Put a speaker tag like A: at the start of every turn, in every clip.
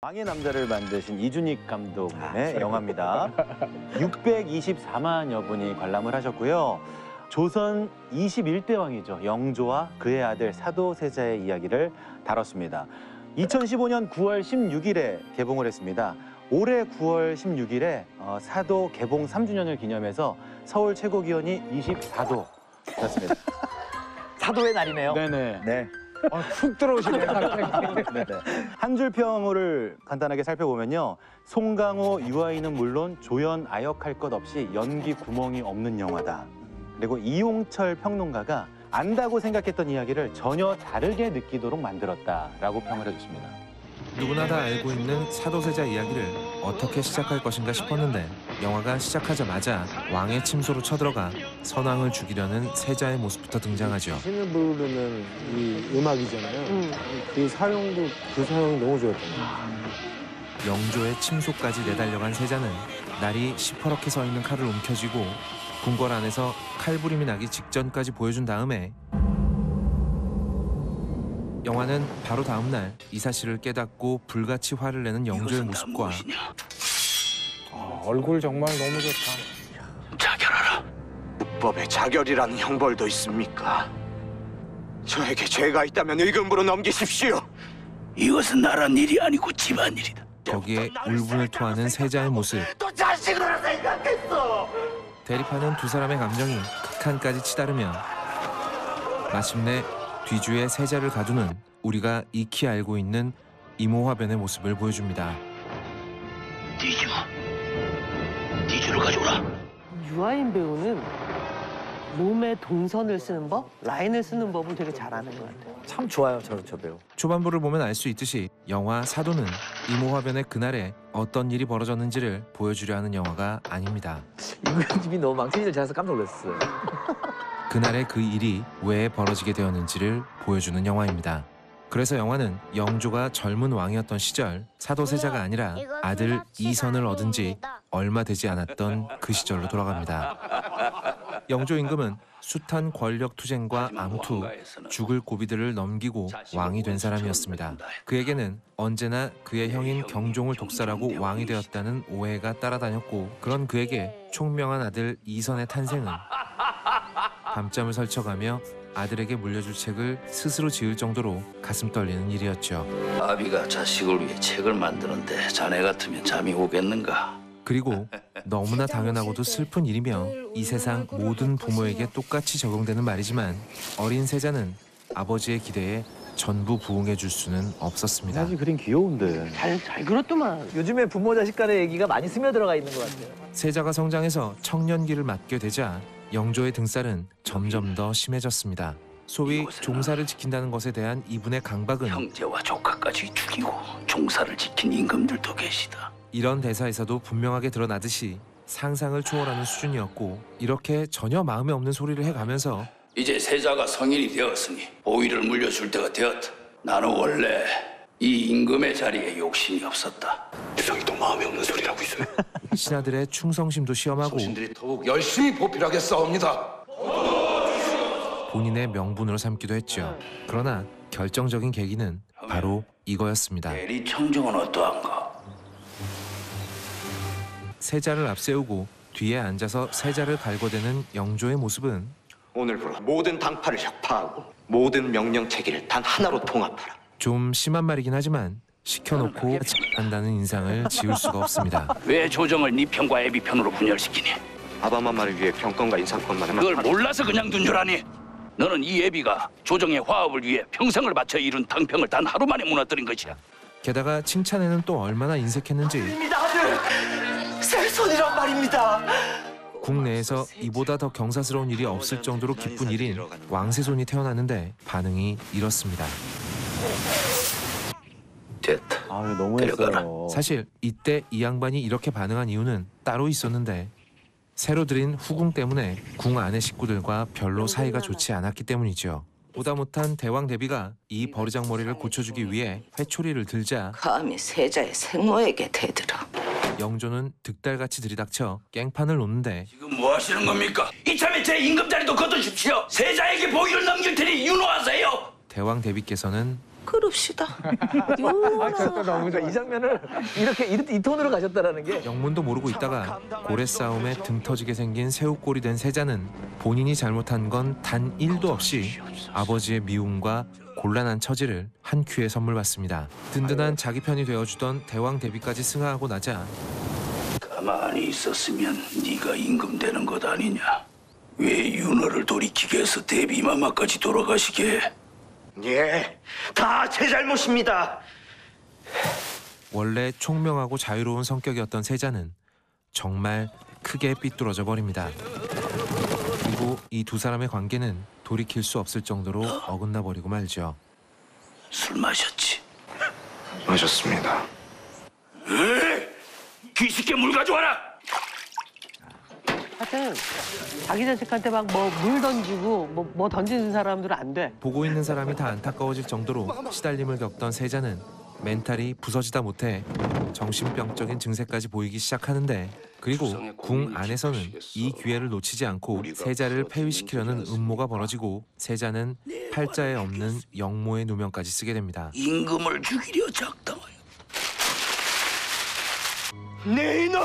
A: 왕의 남자를 만드신 이준익 감독님의 영화입니다. 624만여 분이 관람을 하셨고요. 조선 21대 왕이죠. 영조와 그의 아들 사도세자의 이야기를 다뤘습니다. 2015년 9월 16일에 개봉을 했습니다. 올해 9월 16일에 사도 개봉 3주년을 기념해서 서울 최고기온이 24도였습니다.
B: 사도의 날이네요.
A: 네네.
B: 네.
C: 훅 들어오시네요.
A: 한 줄 평을 간단하게 살펴보면요. 송강호, 유아인은 물론 조연, 아역할 것 없이 연기 구멍이 없는 영화다. 그리고 이용철 평론가가 안다고 생각했던 이야기를 전혀 다르게 느끼도록 만들었다라고 평을 해줬습니다.
D: 누구나 다 알고 있는 사도세자 이야기를 어떻게 시작할 것인가 싶었는데 영화가 시작하자마자 왕의 침소로 쳐들어가 선왕을 죽이려는 세자의 모습부터 등장하죠.
C: 신을 부르는 이 음악이잖아요. 그 사용도 그 사용이 너무 좋았던 거예요.
D: 영조의 침소까지 내달려간 세자는 날이 시퍼렇게 서 있는 칼을 움켜쥐고 궁궐 안에서 칼부림이 나기 직전까지 보여준 다음에 영화는 바로 다음 날 이 사실을 깨닫고 불같이 화를 내는 영조의 모습과
C: 얼굴 정말 너무 좋다.
E: 자결하라. 묵법에 자결이라는 형벌도 있습니까? 저에게 죄가 있다면 의금부로 넘기십시오. 이것은 나란 일이 아니고 집안일이다.
D: 거기에 울분을 토하는 세자의 모습.
E: 또 자식으로 생각했어.
D: 대립하는 두 사람의 감정이 극한까지 치달으며 마침내 뒤주의 세자를 가두는 우리가 익히 알고 있는 이모화변의 모습을 보여줍니다.
E: 뒤주로 가져오라.
F: 유아인 배우는 몸에 동선을 쓰는 법, 라인을 쓰는 법을 되게 잘하는 것 같아요.
B: 참 좋아요, 저 배우.
D: 초반부를 보면 알 수 있듯이 영화 사도는 이모화변의 그날에 어떤 일이 벌어졌는지를 보여주려 하는 영화가 아닙니다.
B: 임금님이 너무 망치질 잘해서 깜짝 놀랐어요.
D: 그날의 그 일이 왜 벌어지게 되었는지를 보여주는 영화입니다. 그래서 영화는 영조가 젊은 왕이었던 시절 사도세자가 아니라 아들 이선을 얻은 지 얼마 되지 않았던 그 시절로 돌아갑니다. 영조 임금은 숱한 권력 투쟁과 암투, 죽을 고비들을 넘기고 왕이 된 사람이었습니다. 그에게는 언제나 그의 형인 경종을 독살하고 왕이 되었다는 오해가 따라다녔고 그런 그에게 총명한 아들 이선의 탄생은 밤잠을 설쳐가며 아들에게 물려줄 책을 스스로 지을 정도로 가슴 떨리는 일이었죠.
E: 아비가 자식을 위해 책을 만드는데 자네 같으면 잠이 오겠는가?
D: 그리고 너무나 당연하고도 슬픈 일이며 이 세상 모든 부모에게 똑같이 적용되는 말이지만 어린 세자는 아버지의 기대에 전부 부응해 줄 수는 없었습니다.
A: 사실 그림 귀여운데.
F: 잘 그렸더만.
B: 요즘에 부모 자식 간의 얘기가 많이 스며들어가 있는 것 같아요.
D: 세자가 성장해서 청년기를 맞게 되자 영조의 등살은 점점 더 심해졌습니다. 소위 종사를 지킨다는 것에 대한 이분의 강박은
E: 형제와 조카까지 죽이고 종사를 지킨 임금들도 계시다.
D: 이런 대사에서도 분명하게 드러나듯이 상상을 초월하는 수준이었고 이렇게 전혀 마음에 없는 소리를 해가면서
E: 이제 세자가 성인이 되었으니 보위를 물려줄 때가 되었다. 나는 원래 이 임금의 자리에 욕심이 없었다. 주상이 또 마음에 없는 소리라고 있어요.
D: 신하들의 충성심도 시험하고
E: 신들이 더욱 열심히 보필하게 싸웁니다.
D: 본인의 명분으로 삼기도 했죠. 그러나 결정적인 계기는 바로 이거였습니다.
E: 대리 청정은 어떠한가?
D: 세자를 앞세우고 뒤에 앉아서 세자를 갈궈대는 영조의 모습은
E: 오늘부로 모든 당파를 혁파하고 모든 명령 체계를 단 하나로 통합하라.
D: 좀 심한 말이긴 하지만 시켜놓고 한다는 인상을 지울 수가 없습니다.
E: 왜 조정을 네 편과 애비 편으로 분열시키니? 아바마마를 위해 평권과 인사권만 하면 그걸 몰라서 그냥 둔 줄 아니? 너는 이 애비가 조정의 화합을 위해 평생을 바쳐 이룬 당평을 단 하루 만에 무너뜨린 것이야.
D: 게다가 칭찬에는 또 얼마나 인색했는지
B: 아들! 새손이란 말입니다!
D: 국내에서 이보다 더 경사스러운 일이 없을 정도로 기쁜 일인 왕세손이 태어났는데 반응이 이렇습니다.
E: 됐다.
A: 아, 너무했어요.
D: 사실 이때 이 양반이 이렇게 반응한 이유는 따로 있었는데 새로 들인 후궁 때문에 궁 안의 식구들과 별로 사이가 좋지 않았기 때문이죠. 보다 못한 대왕 대비가 이 버르장머리를 고쳐주기 위해 회초리를 들자
G: 감히 세자의 생모에게 대들어.
D: 영조는 득달같이 들이닥쳐 깽판을 놓는데
E: 지금 뭐 하시는 겁니까? 이참에 제 임금 자리도 거두십시오. 세자에게 보위를 넘길 테니 윤호하세요.
D: 대왕 대비께서는
G: 그럽시다.
B: 그러니까 이 장면을 이 톤으로 가셨다라는 게
D: 영문도 모르고 있다가 고래 싸움에 등 터지게 생긴 새우꼴이 된 세자는 본인이 잘못한 건 단 1도 없이 아버지의 미움과 곤란한 처지를 한 큐에 선물 받습니다. 든든한 자기 편이 되어주던 대왕 대비까지 승하하고 나자
E: 가만히 있었으면 네가 임금되는 것 아니냐. 왜 윤호를 돌이키게 해서 대비마마까지 돌아가시게.
B: 예, 다 제 잘못입니다.
D: 원래 총명하고 자유로운 성격이었던 세자는 정말 크게 삐뚤어져 버립니다. 그리고 이 두 사람의 관계는 돌이킬 수 없을 정도로 어긋나 버리고 말죠.
E: 술 마셨지?
H: 마셨습니다.
E: 귀식게 물 가져와라.
F: 하여튼 자기 자식한테 막 뭐 물 던지고 뭐 던지는 사람들은 안 돼.
D: 보고 있는 사람이 다 안타까워질 정도로 시달림을 겪던 세자는 멘탈이 부서지다 못해 정신병적인 증세까지 보이기 시작하는데, 그리고 궁 안에서는 이 기회를 놓치지 않고 세자를 폐위시키려는 음모가 벌어지고 세자는 팔자에 없는 영모의 누명까지 쓰게 됩니다.
E: 임금을 죽이려 작당하여.
B: 네 이놈!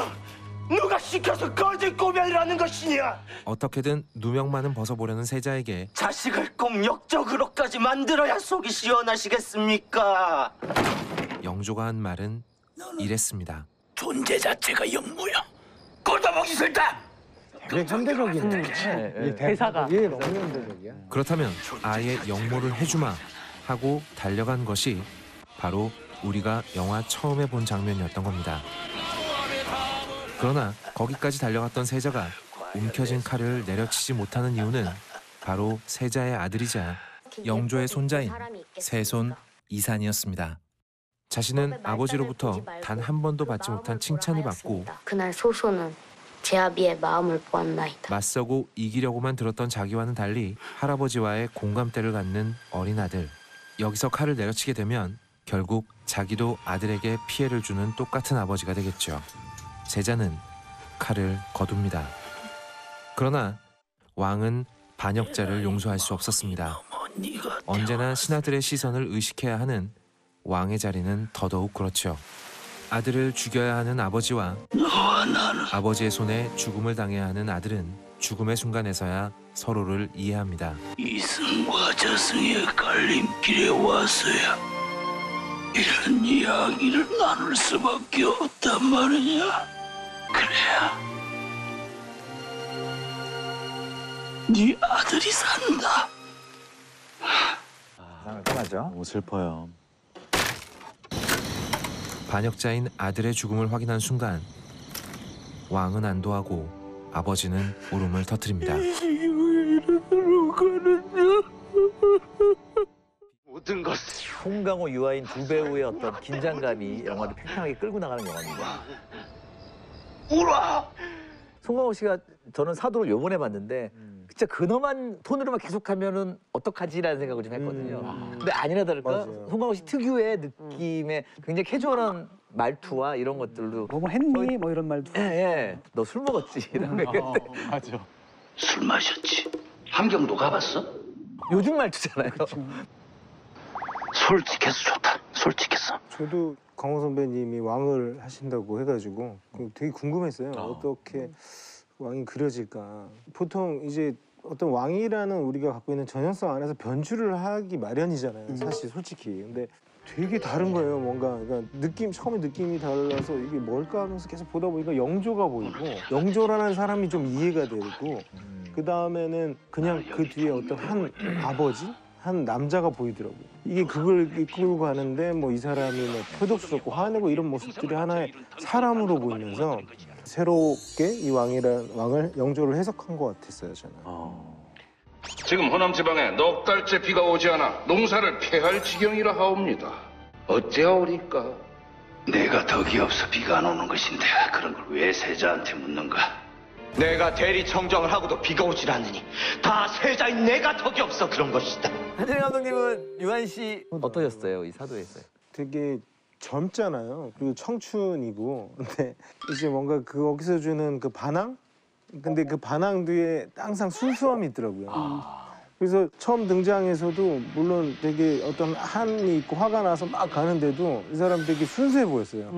B: 누가 시켜서 거짓 고별이라는 것이냐?
D: 어떻게든 누명만은 벗어보려는 세자에게
B: 자식을 꼭 역적으로까지 만들어야 속이 시원하시겠습니까?
D: 영조가 한 말은 이랬습니다.
E: 존재 자체가 영모야. 꼴다보기 싫다.
C: 되게 현대적이네.
F: 대사가.
C: 예, 너무 현대적이야.
D: 그렇다면 아예 영모를 해주마 하고 달려간 것이 바로 우리가 영화 처음에 본 장면이었던 겁니다. 그러나 거기까지 달려갔던 세자가 움켜진 칼을 내려치지 못하는 이유는 바로 세자의 아들이자 영조의 손자인 세손 이산이었습니다. 자신은 아버지로부터 단 한 번도 받지 못한 칭찬을 받고
I: 그날 소손은 제 아비의 마음을 보았나이다.
D: 맞서고 이기려고만 들었던 자기와는 달리 할아버지와의 공감대를 갖는 어린 아들. 여기서 칼을 내려치게 되면 결국 자기도 아들에게 피해를 주는 똑같은 아버지가 되겠죠. 세자는 칼을 거둡니다. 그러나 왕은 반역자를 용서할 수 없었습니다. 언제나 신하들의 시선을 의식해야 하는 왕의 자리는 더더욱 그렇죠. 아들을 죽여야 하는 아버지와 아버지의 손에 죽음을 당해야 하는 아들은 죽음의 순간에서야 서로를 이해합니다.
E: 이승과 저승의 갈림길에 와서야 이런 이야기를 나눌 수밖에 없단 말이냐. 그래야 네 아들이 산다.
A: 너무 슬퍼요.
D: 반역자인 아들의 죽음을 확인한 순간 왕은 안도하고 아버지는 울음을 터뜨립니다.
B: 모든 것. 송강호, 유아인 두 배우의 어떤 긴장감이 영화를 팽팽하게 끌고 나가는 영화입니다.
E: 울어.
B: 송강호 씨가 저는 사도를 요번에 봤는데 진짜 근엄한 톤으로만 계속하면은 어떡하지라는 생각을 좀 했거든요. 근데 아니나 다를까
C: 맞아요.
B: 송강호 씨 특유의 느낌의 굉장히 캐주얼한 말투와 이런 것들도
J: 뭐 했니? 뭐 이런 말도.
B: 예. 너 술 먹었지? 이런 거.
A: 맞아.
E: 술 마셨지? 함경도 가봤어?
B: 요즘 말투잖아요.
E: 솔직해서 좋다. 솔직해서.
C: 저도 강호 선배님이 왕을 하신다고 해가지고 되게 궁금했어요. 어떻게 왕이 그려질까. 보통 이제 어떤 왕이라는 우리가 갖고 있는 전형성 안에서 변주를 하기 마련이잖아요. 사실 솔직히. 근데 되게 다른 거예요. 뭔가 그러니까 처음에 느낌이 달라서 이게 뭘까 하면서 계속 보다 보니까 영조가 보이고, 영조라는 사람이 좀 이해가 되고, 그 다음에는 그냥 그 뒤에 어떤 한 아버지? 한 남자가 보이더라고요. 이게 그걸 이끌고 가는데 뭐 이 사람이 뭐 표독스럽고 화내고 이런 모습들이 하나의 사람으로 보이면서 새롭게 이 왕을 영조를 해석한 것 같았어요, 저는.
H: 지금 호남 지방에 넉 달째 비가 오지 않아 농사를 폐할 지경이라 하옵니다. 어찌하오리까?
E: 내가 덕이 없어 비가 안 오는 것인데 그런 걸 왜 세자한테 묻는가?
B: 내가 대리 청정을 하고도 비가 오질 않느니 다 세자인 내가 덕이 없어 그런 것이다. 한진희 감독님은 유한 씨 어떠셨어요? 이 사도에서요?
C: 되게 젊잖아요. 그리고 청춘이고. 근데 이제 뭔가 거기서 주는 그 반항? 근데 그 반항 뒤에 항상 순수함이 있더라고요. 그래서 처음 등장해서도 물론 되게 어떤 한이 있고 화가 나서 막 가는데도 이 사람 되게 순수해 보였어요.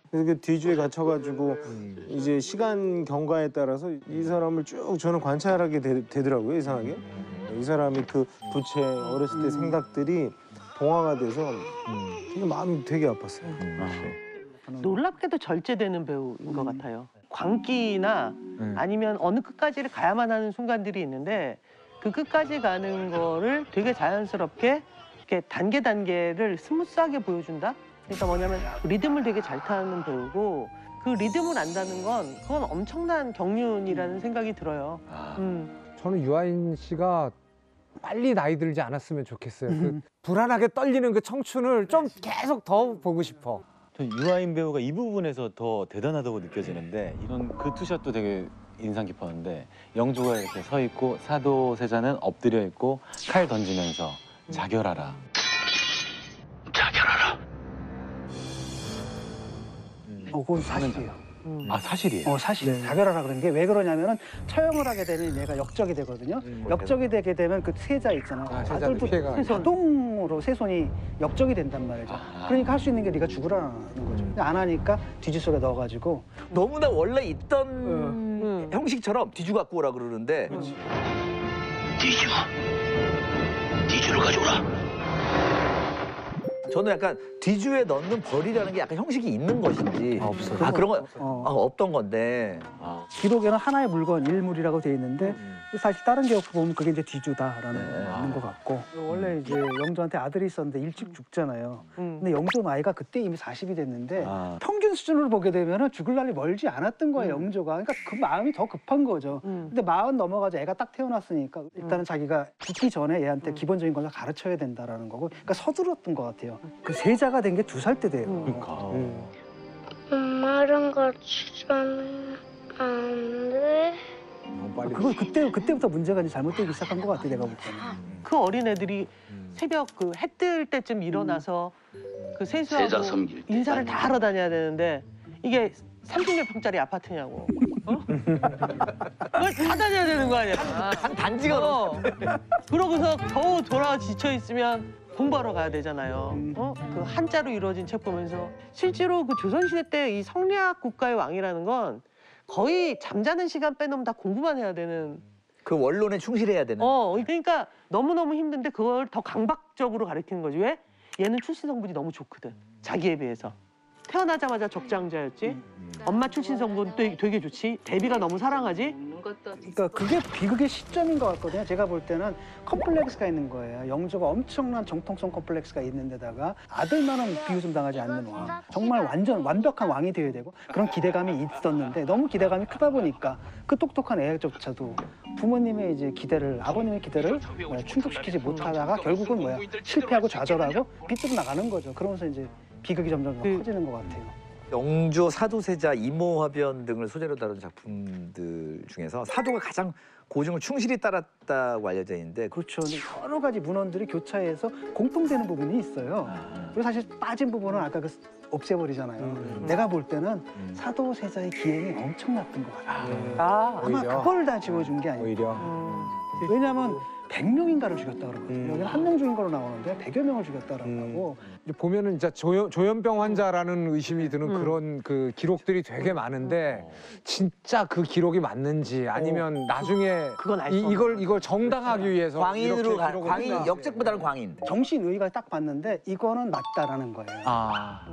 C: 그래서 그 뒤주에 갇혀가지고 이제 시간 경과에 따라서 이 사람을 쭉 저는 관찰하게 되더라고요, 이상하게. 이 사람이 그 부채 어렸을 때 생각들이 동화가 돼서 되게 마음이 되게 아팠어요.
F: 놀랍게도 절제되는 배우인 것 같아요. 광기나 아니면 어느 끝까지를 가야만 하는 순간들이 있는데 그 끝까지 가는 거를 되게 자연스럽게 이렇게 단계를 스무스하게 보여준다? 그러니까 뭐냐면 리듬을 되게 잘 타는 배우고 그 리듬을 안다는 건 그건 엄청난 경륜이라는 생각이 들어요.
J: 저는 유아인 씨가 빨리 나이 들지 않았으면 좋겠어요. 그 불안하게 떨리는 그 청춘을 좀 계속 더 보고 싶어.
A: 전 유아인 배우가 이 부분에서 더 대단하다고 느껴지는데 이런 그 투샷도 되게 인상 깊었는데 영조가 이렇게 서 있고 사도세자는 엎드려 있고 칼 던지면서 자결하라.
E: 자결하라.
K: 그건 사실이에요.
A: 아 사실이에요?
K: 사실. 자결하라 그런 게 왜 그러냐면은 처형을 하게 되면 얘가 역적이 되거든요. 역적이 되게 되면 그 세자 있잖아요. 아들도 자동으로 세손이 역적이 된단 말이죠. 그러니까 할 수 있는 게 네가 죽으라는 거죠. 근데 안 하니까 뒤지 속에 넣어가지고
B: 너무나 원래 있던 형식처럼 뒤주 갖고 오라 그러는데 뒤주를 가져오라. 저는 약간 뒤주에 넣는 벌이라는 게 약간 형식이 있는 것인지
K: 없어요.
B: 그런 거 없던 건데
K: 기록에는 하나의 물건, 일물이라고 돼 있는데 사실 다른 기록 보면 그게 이제 뒤주다라는 있는 것 같고 원래 이제 영조한테 아들이 있었는데 일찍 죽잖아요. 근데 영조 나이가 그때 이미 40이 됐는데 평균 수준으로 보게 되면 죽을 날이 멀지 않았던 거예요, 영조가. 그러니까 그 마음이 더 급한 거죠. 근데 40 넘어가자 애가 딱 태어났으니까 일단은 자기가 죽기 전에 얘한테 기본적인 걸 가르쳐야 된다라는 거고 그러니까 서둘렀던 것 같아요. 그 세자가 된 게 2살 때 돼요.
I: 엄마랑 같이 자면 안 돼?
K: 그거 그때부터 문제가 이제 잘못되기 시작한 것 같아, 내가 볼 때는.
F: 그 어린애들이 새벽 그 해 뜰 때쯤 일어나서 그 세수하고
E: 세자 섬길 때
F: 인사를 다 하러 다녀야 되는데 이게 30몇 평짜리 아파트냐고. 그걸 다 다녀야 되는 거 아니야.
B: 한 단지가
F: 그러고서 겨우 돌아와 지쳐 있으면 공부하러 가야 되잖아요. 그 한자로 이루어진 책 보면서 실제로 그 조선시대 때 이 성리학 국가의 왕이라는 건 거의 잠자는 시간 빼놓으면 다 공부만 해야 되는.
B: 그 원론에 충실해야 되는.
F: 그러니까 너무너무 힘든데 그걸 더 강박적으로 가르치는 거지. 왜? 얘는 출신 성분이 너무 좋거든. 자기에 비해서. 태어나자마자 적장자였지. 엄마 출신 성분 되게 좋지. 대비가 너무 사랑하지.
K: 그러니까 그게 비극의 시점인 것 같거든요. 제가 볼 때는 컴플렉스가 있는 거예요. 영조가 엄청난 정통성 컴플렉스가 있는 데다가 아들만은 비웃음 당하지 않는 왕. 정말 완벽한 왕이 되어야 되고 그런 기대감이 있었는데 너무 기대감이 크다 보니까 그 똑똑한 애조차도 부모님의 이제 기대를 아버님의 기대를 충족시키지 못하다가 결국은 실패하고 좌절하고 삐뚤어 나가는 거죠. 그러면서 이제 비극이 점점 더 커지는 것 같아요.
B: 영조, 사도세자, 이모화변 등을 소재로 다룬 작품들 중에서 사도가 가장 고증을 충실히 따랐다고 알려져 있는데
K: 그렇죠. 여러 가지 문헌들이 교차해서 공통되는 부분이 있어요. 그리고 사실 빠진 부분은 아까 없애버리잖아요. 내가 볼 때는 사도세자의 기행이 엄청났던 것 같아요. 아마 그걸 다 지워준 게 아닐까. 왜냐하면 100명인가를 죽였다 그러거든요. 여기는 한 명 죽인 거로 나오는데 100여 명을 죽였다라고 하고.
J: 보면은 진짜 조현병 환자라는 의심이 드는 그런 그 기록들이 되게 많은데 진짜 그 기록이 맞는지 아니면 나중에
F: 그건
J: 이걸 정당하기 위해서
B: 광인으로 광인 역적보다는 광인.
K: 정신의가 딱 봤는데 이거는 맞다라는 거예요.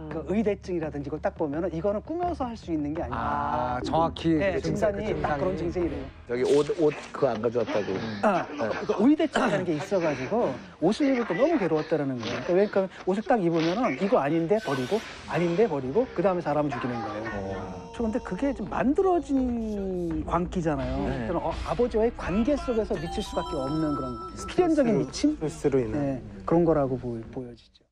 K: 그 의대증이라든지 이걸 딱 보면은 이거는 꾸며서 할 수 있는 게 아니야.
J: 정확히
K: 증상이 딱 그런 증상이래요.
B: 저기 옷 그거 안 가져왔다고.
K: 그러니까 의대증이라는 게 있어가지고 옷을 입을 때 너무 괴로웠다라는 거예요. 그러니까 옷을 딱 입으면은 이거 아닌데 버리고 그 다음에 사람을 죽이는 거예요. 그런데 그게 좀 만들어진 광기잖아요. 그런 아버지와의 관계 속에서 미칠 수밖에 없는 그런 필연적인 미침?
C: 스트레스로 인한.
K: 그런 거라고 보여지죠.